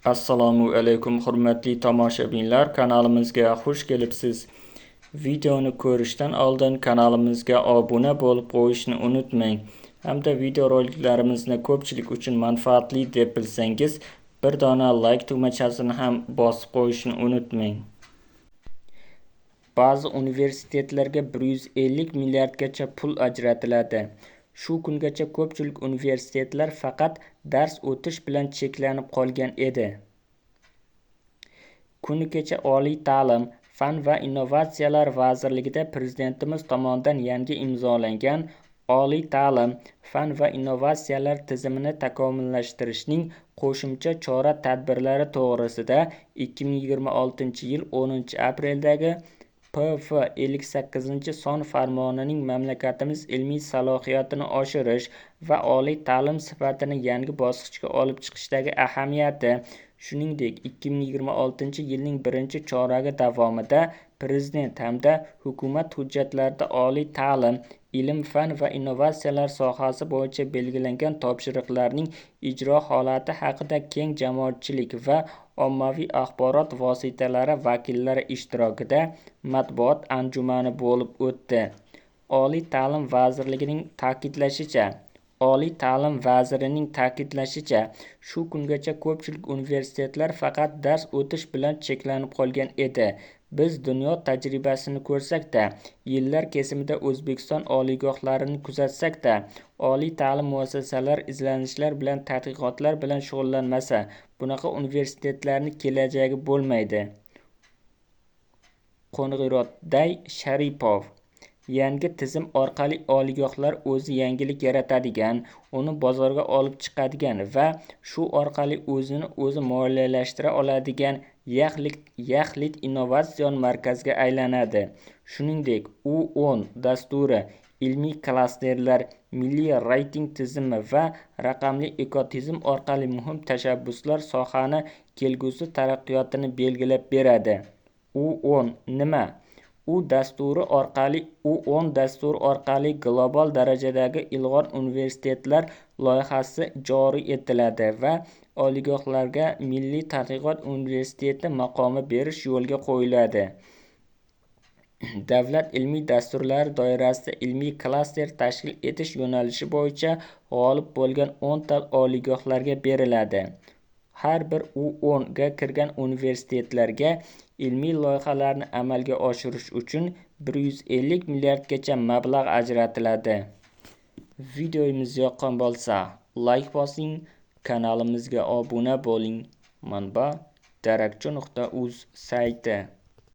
Assalomu alaykum hurmatli tomoshabinlar, kanalimizga xush kelibsiz. Videoni ko'rishdan oldin kanalimizga obuna bo'lib qo'yishni unutmang. Hamda video roliklarimizni ko'pchilik uchun manfaatli deb bilsangiz, bir dona like tugmachasini ham bosib qo'yishni unutmang. Ba'zi universitetlarga 150 milliardgacha pul ajratiladi. Shu kungacha ko'pchilik universitetlar faqat dars o'tish bilan cheklanib qolgan edi. Kuni kecha Oliy ta'lim, fan va innovatsiyalar vazirligida Prezidentimiz tomonidan yangi imzolangan Oliy ta'lim, fan va innovatsiyalar tizimini takomillashtirishning qo'shimcha chora-tadbirlari to'g'risida 2026-yil 10-apreldagi PF 58-son farmonining mamlakatimiz ilmiy salohiyatini oshirish va oliy ta'lim sifatini yangi bosqichga olib chiqishdagi ahamiyati, shuningdek 2026-yilning birinchi choragi davomida Prezident hamda hukumat hujjatlarida oliy ta'lim, ilm-fan va innovatsiyalar sohasi bo'yicha belgilangan topshiriqlarning ijro holati haqida keng jamoatchilik va ommaviy axborot vositalari vakillari ishtirokida matbuot anjumani bo'lib o'tdi. Oliy ta'lim vazirligining ta'kidlashicha, shu kungacha ko'pchilik universitetlar faqat dars o'tish bilan cheklanib qolgan edi. Biz dunyo tajribasini ko'rsak-da, yillar kesimida O'zbekiston oliygohlarini kuzatsak-da, oliy ta'lim muassasalari izlanishlar bilan, tadqiqotlar bilan shug'ullanmasa, bunaqa universitetlarning kelajagi bo'lmaydi. Qo'ng'irotday Sharipov: yangi tizim orqali oliygohlar o'zi yangilik yaratadigan, uni bozorga olib chiqadigan va shu orqali o'zini o'zi moliyalashtira oladigan yaxlit innovatsion markazga aylanadi. Shuningdek, U10 dasturi, ilmiy klasterlar, milliy reyting tizimi va raqamli ekotizim orqali muhim tashabbuslar sohani kelgusi taraqqiyotini belgilab beradi. U10 nima? U10 dasturi orqali global darajadagi ilg'or universitetlar loyihasi joriy etiladi va oliygohlarga Milliy tadqiqot universiteti maqomi berish yo'lga qo'yiladi. Davlat ilmiy dasturlari doirasida ilmiy klaster tashkil etish yo'nalishi bo'yicha g'olib bo'lgan 10 ta oliygohlarga beriladi. Har bir U10 ga kirgan universitetlarga ilmiy loyihalarni amalga oshirish uchun 150 milliardgacha mablag' ajratiladi. Videomiz yoqqan bo'lsa, like bosing, kanalimizga obuna bo'ling. Manba: darakchi.uz sayti.